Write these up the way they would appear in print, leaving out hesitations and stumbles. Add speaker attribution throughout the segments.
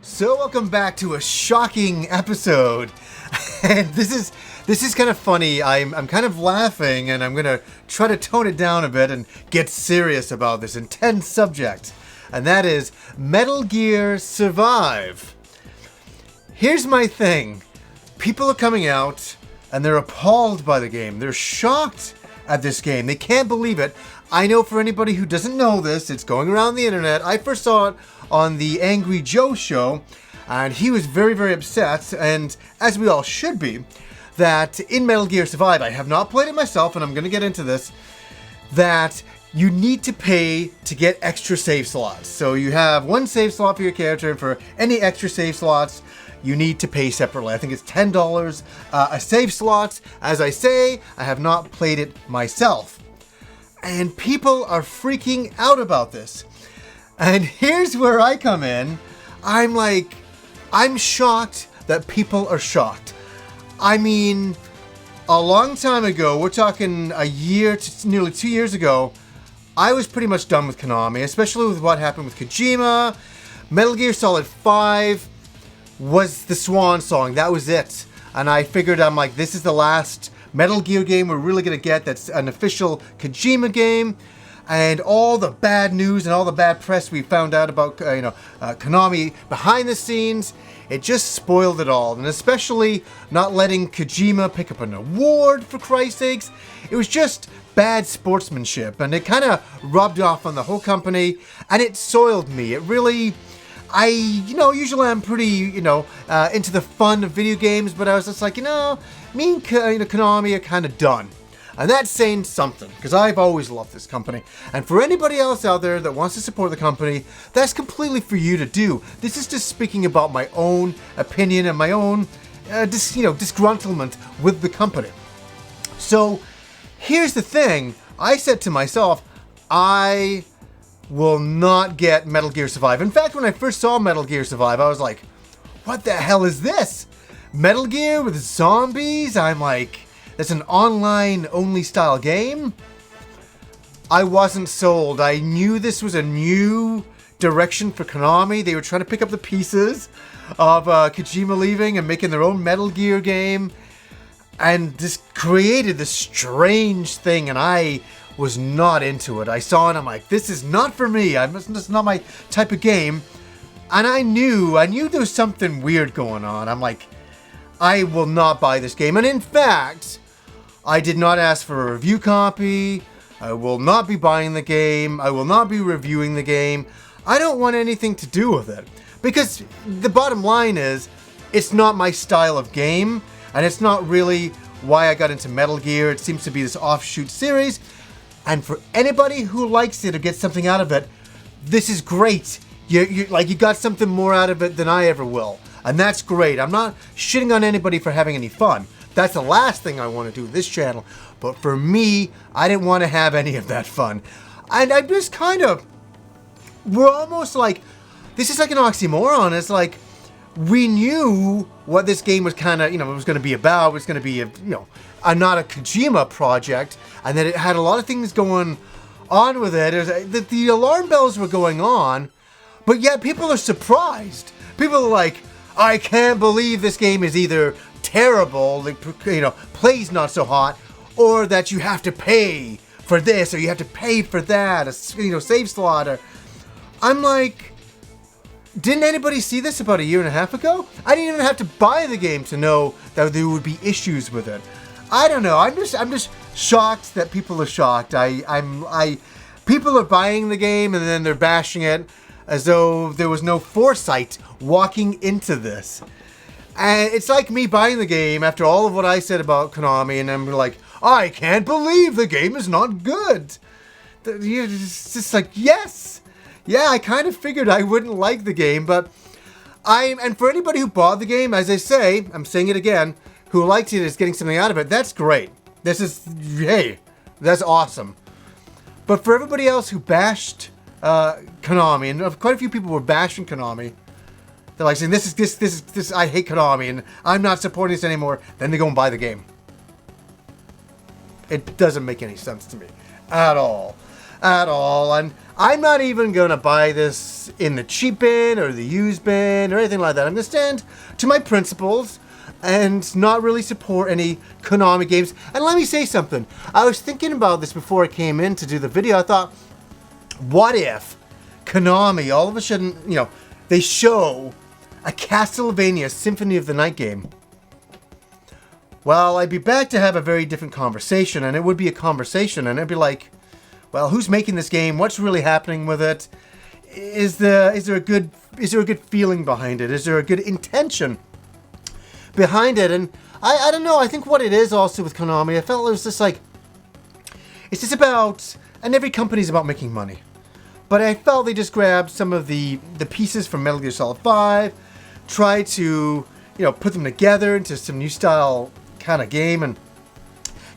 Speaker 1: So welcome back to a shocking episode, and this is kind of funny. I'm kind of laughing, and I'm gonna try to tone it down a bit and get serious about this intense subject, and that is Metal Gear Survive. Here's my thing: people are coming out, and they're appalled by the game. They're shocked at this game. They can't believe it. I know for anybody who doesn't know this, it's going around the internet. I first saw it on the Angry Joe show, and he was very, very upset, and as we all should be, that in Metal Gear Survive, I have not played it myself, and I'm going to get into this, that you need to pay to get extra save slots. So you have one save slot for your character, and for any extra save slots, you need to pay separately. I think it's $10 a save slot. As I say, I have not played it myself. And people are freaking out about this. And here's where I come in. I'm shocked that people are shocked. I mean, a long time ago, we're talking a year to nearly 2 years ago, I was pretty much done with Konami, especially with what happened with Kojima. Metal Gear Solid 5 was the swan song. That was it. And I figured, this is the last Metal Gear game we're really going to get that's an official Kojima game. And all the bad news and all the bad press we found out about, Konami behind the scenes, it just spoiled it all. And especially not letting Kojima pick up an award, for Christ's sakes. It was just bad sportsmanship, and it kind of rubbed off on the whole company, and it soiled me. It really... usually I'm pretty, into the fun of video games, but I was just like, me and Konami are kind of done. And that's saying something, because I've always loved this company. And for anybody else out there that wants to support the company, that's completely for you to do. This is just speaking about my own opinion and my own, disgruntlement with the company. So, here's the thing. I said to myself, I will not get Metal Gear Survive. In fact, when I first saw Metal Gear Survive, I was like, what the hell is this? Metal Gear with zombies? I'm like, that's an online-only style game? I wasn't sold. I knew this was a new direction for Konami. They were trying to pick up the pieces of Kojima leaving and making their own Metal Gear game. And this created this strange thing, and I was not into it. I saw it, I'm like, this is not for me. This is not my type of game. And I knew there was something weird going on. I'm like, I will not buy this game. And in fact, I did not ask for a review copy. I will not be buying the game. I will not be reviewing the game. I don't want anything to do with it. Because the bottom line is, it's not my style of game. And it's not really why I got into Metal Gear. It seems to be this offshoot series. And for anybody who likes it or gets something out of it, this is great. You got something more out of it than I ever will. And that's great. I'm not shitting on anybody for having any fun. That's the last thing I want to do with this channel. But for me, I didn't want to have any of that fun. And I'm just we're almost like, this is like an oxymoron. It's like, we knew what this game was it was going to be about. It was going to be not a Kojima project, and that it had a lot of things going on with it. The alarm bells were going on, but yet people are surprised. People are like, I can't believe this game is either terrible, plays not so hot, or that you have to pay for this, or you have to pay for that, save slot. Or I'm like, didn't anybody see this about a year and a half ago? I didn't even have to buy the game to know that there would be issues with it. I don't know. I'm just shocked that people are shocked. People are buying the game and then they're bashing it as though there was no foresight walking into this. And it's like me buying the game after all of what I said about Konami, and I'm like, I can't believe the game is not good. It's just like, yes. Yeah, I kind of figured I wouldn't like the game, but and for anybody who bought the game, as I say, I'm saying it again, who liked it is getting something out of it, that's great. That's awesome. But for everybody else who bashed Konami, and quite a few people were bashing Konami, they're like saying, this is, I hate Konami, and I'm not supporting this anymore, then they go and buy the game. It doesn't make any sense to me at all. at all. And I'm not even going to buy this in the cheap bin or the used bin or anything like that. I'm going to stand to my principles and not really support any Konami games. And let me say something. I was thinking about this before I came in to do the video. I thought, what if Konami all of a sudden, they show a Castlevania Symphony of the Night game? Well, I'd be back to have a very different conversation, and it would be a conversation, and it'd be like, well, who's making this game? What's really happening with it? Is there a good feeling behind it? Is there a good intention behind it? And I don't know. I think what it is also with Konami, I felt it was just like, it's just about, and every company's about making money. But I felt they just grabbed some of the pieces from Metal Gear Solid 5, tried to, put them together into some new style kind of game and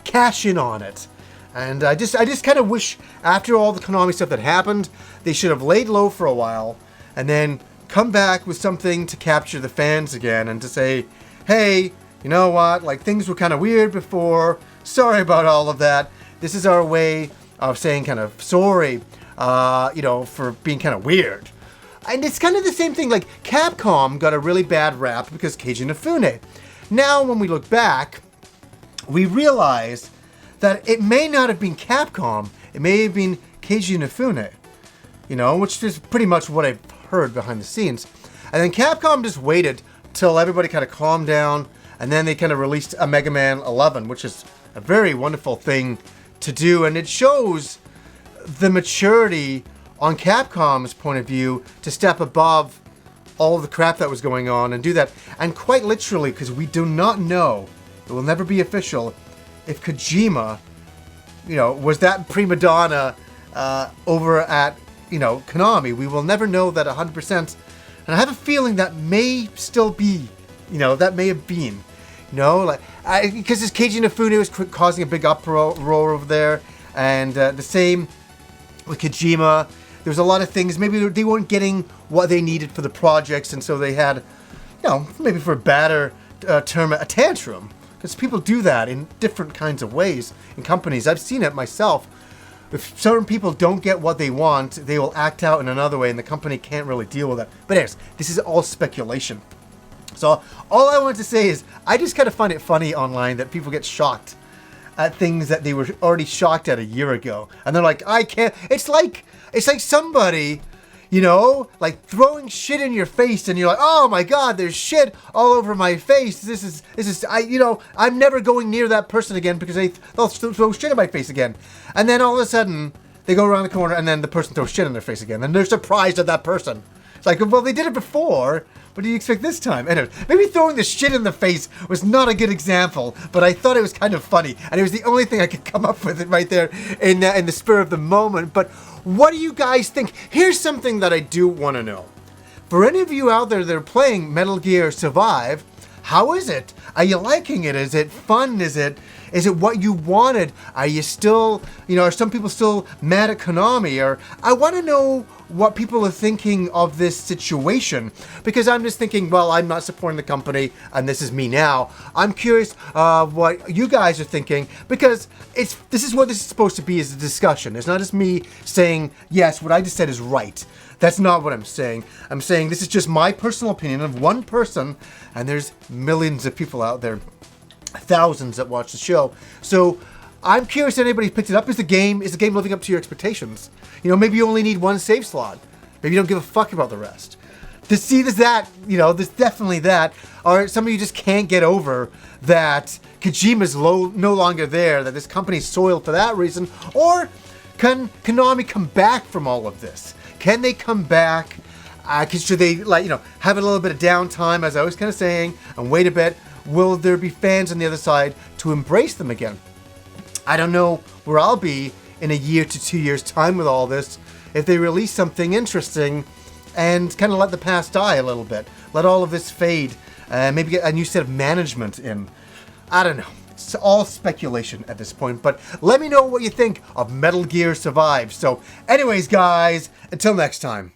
Speaker 1: cash in on it. And I just kind of wish after all the Konami stuff that happened, they should have laid low for a while and then come back with something to capture the fans again and to say, hey, you know what, like things were kind of weird before, sorry about all of that. This is our way of saying kind of sorry, for being kind of weird. And it's kind of the same thing, like Capcom got a really bad rap because Keiji Inafune. Now when we look back, we realize that it may not have been Capcom, it may have been Keiji Inafune, which is pretty much what I've heard behind the scenes. And then Capcom just waited till everybody kind of calmed down, and then they kind of released a Mega Man 11, which is a very wonderful thing to do, and it shows the maturity on Capcom's point of view to step above all of the crap that was going on and do that. And quite literally, because we do not know, it will never be official, if Kojima, was that prima donna over at, Konami. We will never know that 100%. And I have a feeling that may still be, that may have been, because this Keiji Inafune was causing a big uproar over there. And the same with Kojima. There was a lot of things, maybe they weren't getting what they needed for the projects, and so they had, maybe for a better term, a tantrum. Because people do that in different kinds of ways in companies. I've seen it myself. If certain people don't get what they want, they will act out in another way, and the company can't really deal with that. But anyways, this is all speculation. So all I wanted to say is, I just kind of find it funny online that people get shocked at things that they were already shocked at a year ago. And they're like, I can't. It's like somebody, like throwing shit in your face, and you're like, oh my God, there's shit all over my face. This is, I'm never going near that person again because they'll throw shit in my face again. And then all of a sudden, they go around the corner, and then the person throws shit in their face again. And they're surprised at that person. It's like, well, they did it before. What do you expect this time? Anyway, maybe throwing the shit in the face was not a good example, but I thought it was kind of funny, and it was the only thing I could come up with it right there in the spur of the moment. But what do you guys think? Here's something that I do want to know. For any of you out there that are playing Metal Gear Survive, how is it? Are you liking it? Is it fun? Is it what you wanted? Are you still, are some people still mad at Konami? Or I want to know what people are thinking of this situation, because I'm just thinking, well, I'm not supporting the company, and this is me now. I'm curious what you guys are thinking, because this is what this is supposed to be, is a discussion. It's not just me saying, yes, what I just said is right. That's not what I'm saying. I'm saying this is just my personal opinion of one person, and there's millions of people out there, thousands that watch the show. So I'm curious if anybody's picked it up. Is the game living up to your expectations? Maybe you only need one save slot. Maybe you don't give a fuck about the rest. There's definitely that. Or some of you just can't get over that Kojima's no longer there, that this company's soiled for that reason. Or can Konami come back from all of this? Can they come back? Should they have a little bit of downtime, as I was kind of saying, and wait a bit? Will there be fans on the other side to embrace them again? I don't know where I'll be in a year to 2 years' time with all this if they release something interesting and kind of let the past die a little bit. Let all of this fade. Maybe get a new set of management in. I don't know. It's all speculation at this point. But let me know what you think of Metal Gear Survive. So anyways, guys, until next time.